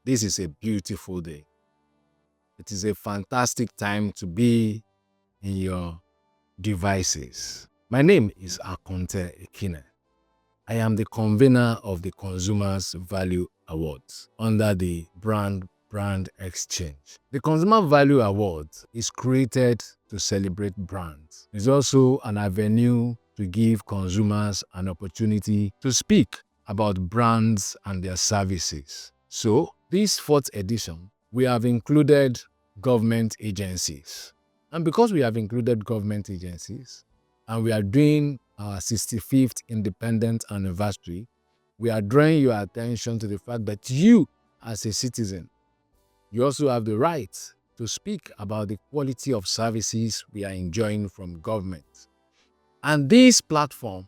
This is a beautiful day. It is a fantastic time to be in your devices. My name is Akonte Ekine. I am the convener of the Consumers Value Awards under the Brand Exchange. The Consumer Value Awards is created to celebrate brands. It's also an avenue to give consumers an opportunity to speak about brands and their services. So, this fourth edition, we have included government agencies. And because we have included government agencies, and we are doing our 65th Independence anniversary, we are drawing your attention to the fact that you, as a citizen, you also have the right to speak about the quality of services we are enjoying from government. And this platform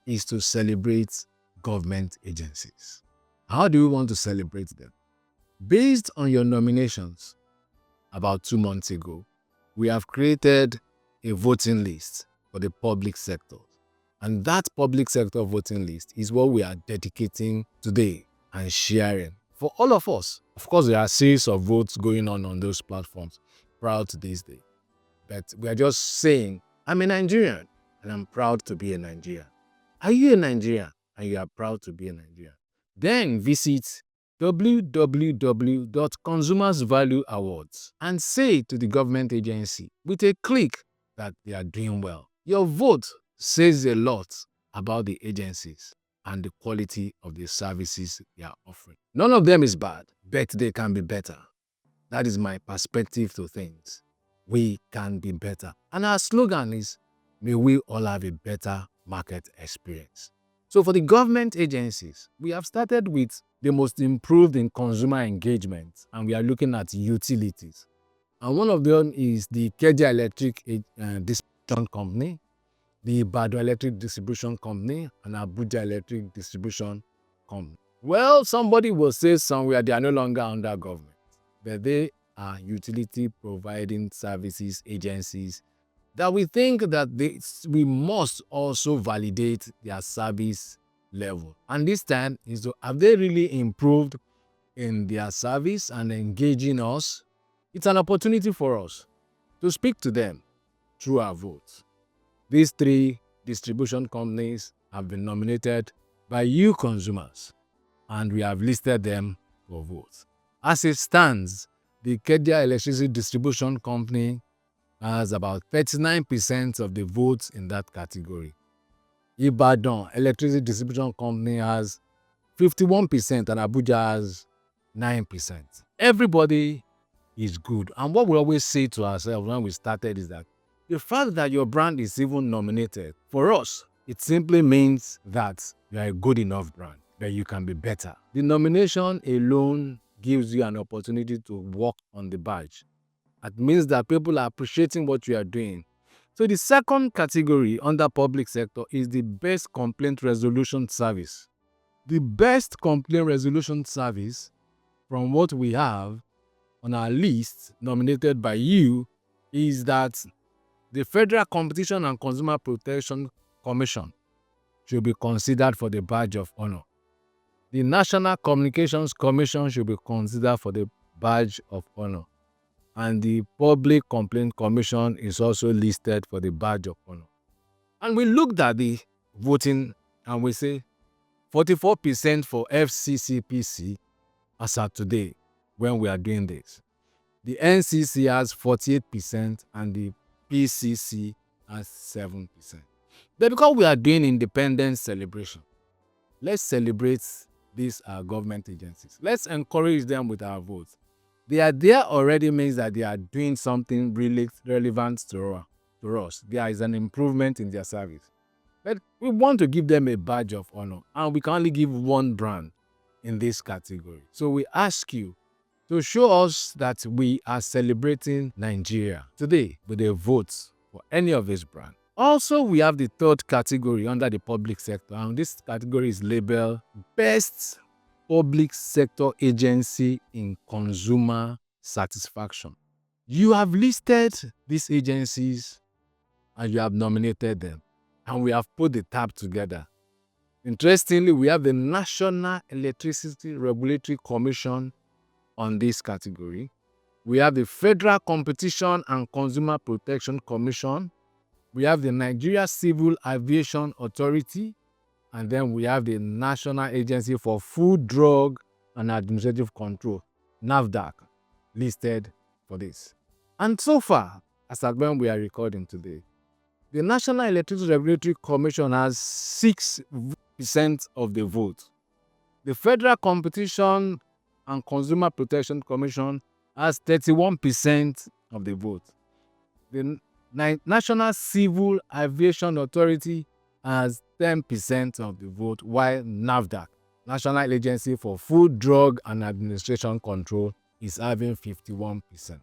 is to celebrate government agencies. How do we want to celebrate them? Based on your nominations about 2 months ago, we have created a voting list for the public sector. And that public sector voting list is what we are dedicating today and sharing for all of us. Of course, there are a series of votes going on those platforms prior to this day. But we are just saying, I'm a Nigerian and I'm proud to be a Nigerian. Are you a Nigerian and you are proud to be a Nigerian? Then visit www.consumersvalueawards and say to the government agency with a click that they are doing well. Your vote says a lot about the agencies and the quality of the services they are offering. None of them is bad, but they can be better. That is my perspective to things. We can be better. And our slogan is, may we all have a better market experience. So for the government agencies, we have started with the most improved in consumer engagement, and we are looking at utilities. And one of them is the Keja Electric Distribution Company, the Ibadan Electric Distribution Company, and Abuja Electric Distribution Company. Well, somebody will say somewhere they are no longer under government, but they are utility providing services agencies that we think that we must also validate their service level. And this time is to, have they really improved in their service and engaging us? It's an opportunity for us to speak to them through our votes. These 3 distribution companies have been nominated by you consumers, and we have listed them for votes. As it stands, the Kedia Electricity Distribution Company has about 39% of the votes in that category. Ibadan Electricity Distribution Company has 51% and Abuja has 9%. Everybody is good. And what we always say to ourselves when we started is that the fact that your brand is even nominated, for us, it simply means that you are a good enough brand, that you can be better. The nomination alone gives you an opportunity to work on the badge. It means that people are appreciating what you are doing. So the second category under public sector is the best complaint resolution service. The best complaint resolution service, from what we have on our list nominated by you, is that the Federal Competition and Consumer Protection Commission should be considered for the badge of honor. The National Communications Commission should be considered for the badge of honor. And the Public Complaint Commission is also listed for the badge of honor. And we looked at the voting and we say 44% for FCCPC as at today when we are doing this. The NCC has 48% and the PCC has 7%. But because we are doing independence celebration, let's celebrate these government agencies. Let's encourage them with our votes. They are there already means that they are doing something really relevant to us. There is an improvement in their service. But we want to give them a badge of honor, and we can only give one brand in this category. So we ask you to show us that we are celebrating Nigeria today with a vote for any of these brands. Also, we have the third category under the public sector, and this category is labeled Best Public Sector Agency in Consumer Satisfaction. You have listed these agencies and you have nominated them, and we have put the tab together. Interestingly, we have the National Electricity Regulatory Commission on this category, we have the Federal Competition and Consumer Protection Commission, we have the Nigeria Civil Aviation Authority, and then we have the National Agency for Food, Drug, and Administrative Control, NAFDAC, listed for this. And so far, as at when we are recording today, the National Electricity Regulatory Commission has 6% of the vote. The Federal Competition and Consumer Protection Commission has 31% of the vote. The National Civil Aviation Authority has 10% of the vote, while NAFDAC, National Agency for Food, Drug, and Administration Control, is having 51%.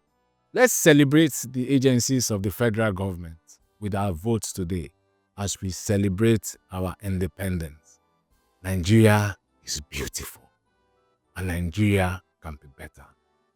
Let's celebrate the agencies of the federal government with our votes today as we celebrate our independence. Nigeria is beautiful, and Nigeria can be better.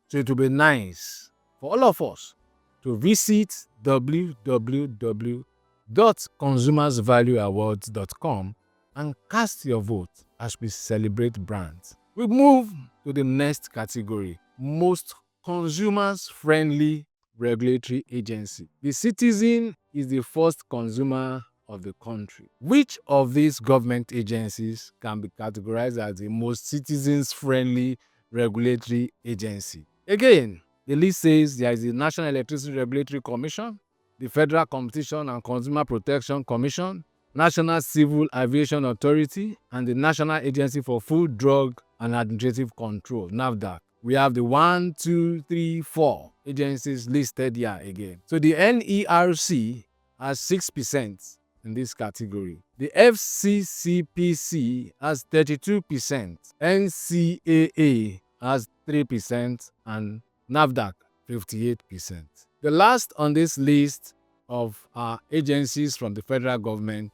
So it will be nice for all of us to visit www.consumersvalueawards.com and cast your vote as we celebrate brands. We move to the next category, most consumers-friendly regulatory agency. The citizen is the first consumer of the country. Which of these government agencies can be categorized as the most citizens-friendly regulatory agency? Again, the list says there is the National Electricity Regulatory Commission, the Federal Competition and Consumer Protection Commission, National Civil Aviation Authority, and the National Agency for Food, Drug, and Administrative Control, NAFDAC. We have the 1, 2, 3, 4 agencies listed here again. So the NERC has 6% in this category. The FCCPC has 32%, NCAA has 3%, and NAFDAC 58%. The last on this list of our agencies from the federal government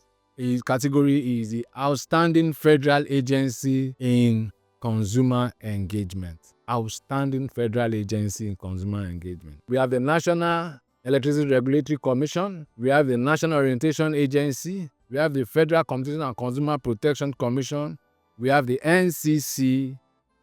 category is the Outstanding Federal Agency in Consumer Engagement. Outstanding Federal Agency in Consumer Engagement. We have the National Electricity Regulatory Commission, we have the National Orientation Agency, we have the Federal Competition and Consumer Protection Commission, we have the NCC,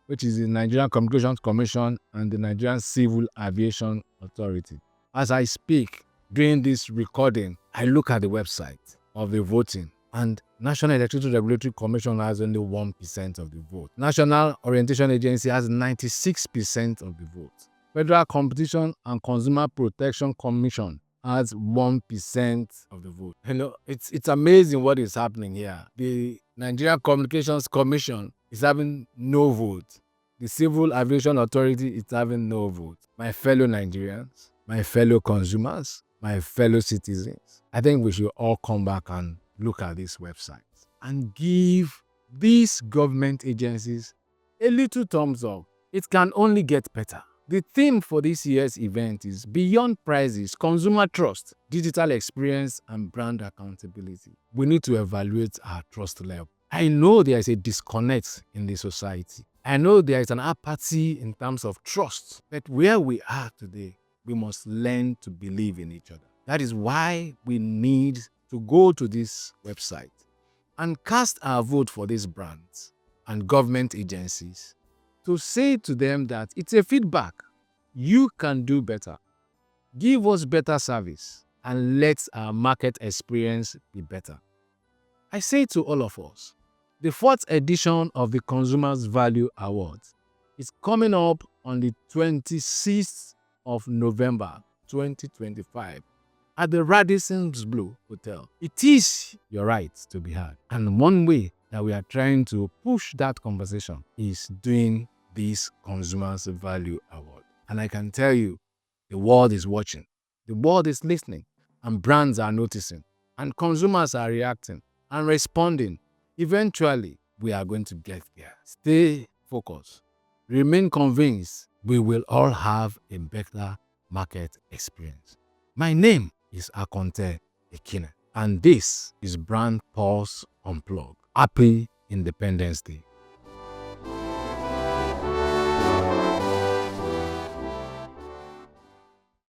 which is the Nigerian Communications Commission, and the Nigerian Civil Aviation Authority. As I speak, during this recording, I look at the website of the voting, and National Electricity Regulatory Commission has only 1% of the vote. National Orientation Agency has 96% of the vote. Federal Competition and Consumer Protection Commission has 1% of the vote. You know, it's amazing what is happening here. The Nigerian Communications Commission is having no vote. The Civil Aviation Authority is having no vote. My fellow Nigerians, my fellow consumers, my fellow citizens, I think we should all come back and look at these websites and give these government agencies a little thumbs up. It can only get better. The theme for this year's event is Beyond Prices, Consumer Trust, Digital Experience, and Brand Accountability. We need to evaluate our trust level. I know there is a disconnect in the society. I know there is an apathy in terms of trust. But where we are today, we must learn to believe in each other. That is why we need to go to this website and cast our vote for these brands and government agencies to say to them that it's a feedback. You can do better. Give us better service and let our market experience be better. I say to all of us, the 4th edition of the Consumers Value Awards is coming up on the 26th of November 2025 at the Radisson's Blue Hotel. It is your right to be heard. And one way that we are trying to push that conversation is doing this Consumers Value Award. And I can tell you, the world is watching, the world is listening, and brands are noticing, and consumers are reacting and responding. Eventually, we are going to get there. Stay focused. Remain convinced we will all have a better market experience. My name is Akonte Ekine, and this is Brand Pulse Unplugged. Happy Independence Day.